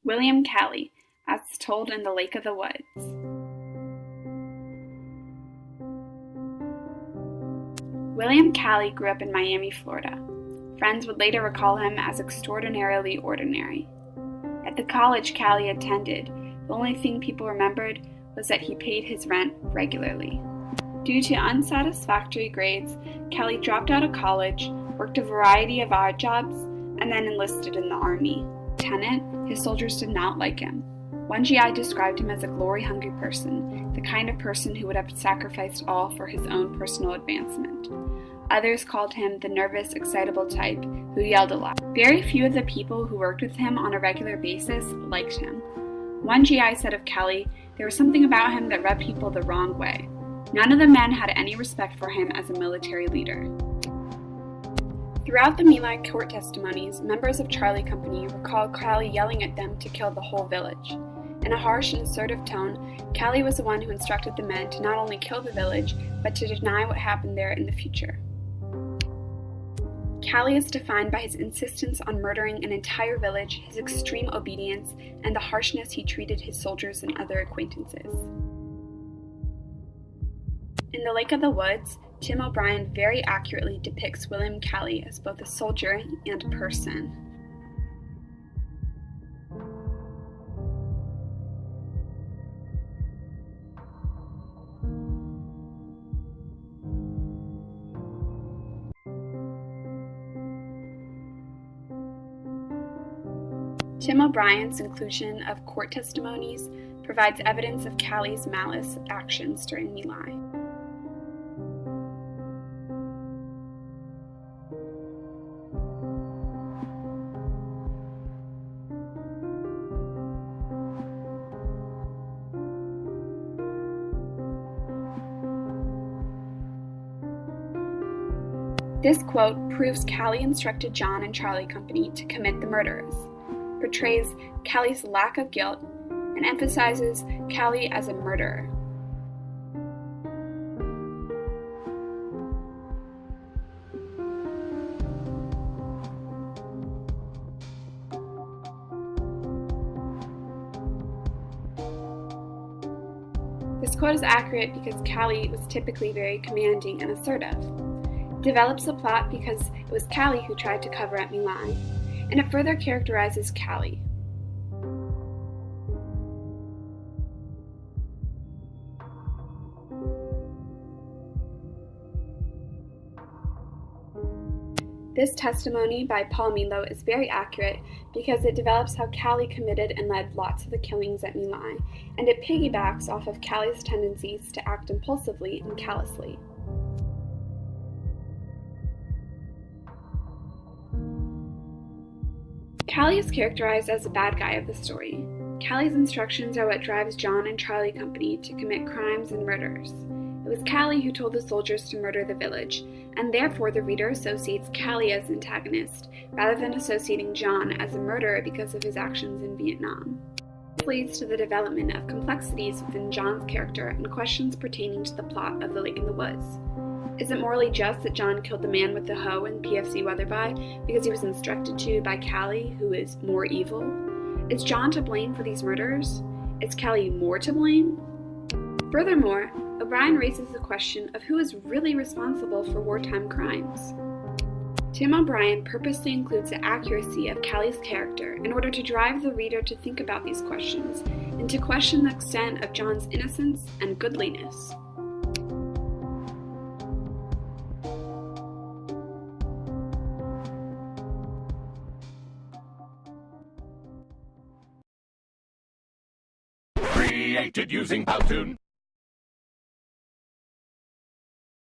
William Calley, as told in The Lake of the Woods. William Calley grew up in Miami, Florida. Friends would later recall him as extraordinarily ordinary. At the college Calley attended, the only thing people remembered was that he paid his rent regularly. Due to unsatisfactory grades, Calley dropped out of college, worked a variety of odd jobs, and then enlisted in the Army. Lieutenant, his soldiers did not like him. One GI described him as a glory-hungry person, the kind of person who would have sacrificed all for his own personal advancement. Others called him the nervous, excitable type who yelled a lot. Very few of the people who worked with him on a regular basis liked him. One GI said of Calley, there was something about him that rubbed people the wrong way. None of the men had any respect for him as a military leader. Throughout the My Lai court testimonies, members of Charlie Company recall Calley yelling at them to kill the whole village. In a harsh and assertive tone, Calley was the one who instructed the men to not only kill the village, but to deny what happened there in the future. Calley is defined by his insistence on murdering an entire village, his extreme obedience, and the harshness he treated his soldiers and other acquaintances. In The Lake of the Woods, Tim O'Brien very accurately depicts William Calley as both a soldier and person. Tim O'Brien's inclusion of court testimonies provides evidence of Calley's malice actions during My Lai. This quote proves Calley instructed John and Charlie Company to commit the murders, portrays Calley's lack of guilt, and emphasizes Calley as a murderer. This quote is accurate because Calley was typically very commanding and assertive. It develops the plot because it was Calley who tried to cover up My Lai, and it further characterizes Calley. This testimony by Paul Milo is very accurate because it develops how Calley committed and led lots of the killings at My Lai, and it piggybacks off of Calley's tendencies to act impulsively and callously. Calley is characterized as the bad guy of the story. Calley's instructions are what drives John and Charlie Company to commit crimes and murders. It was Calley who told the soldiers to murder the village, and therefore the reader associates Calley as antagonist, rather than associating John as a murderer because of his actions in Vietnam. This leads to the development of complexities within John's character and questions pertaining to the plot of The Lake in the Woods. Is it morally just that John killed the man with the hoe in PFC Weatherby because he was instructed to by Calley, who is more evil? Is John to blame for these murders? Is Calley more to blame? Furthermore, O'Brien raises the question of who is really responsible for wartime crimes. Tim O'Brien purposely includes the accuracy of Calley's character in order to drive the reader to think about these questions and to question the extent of John's innocence and goodliness. Created using Powtoon.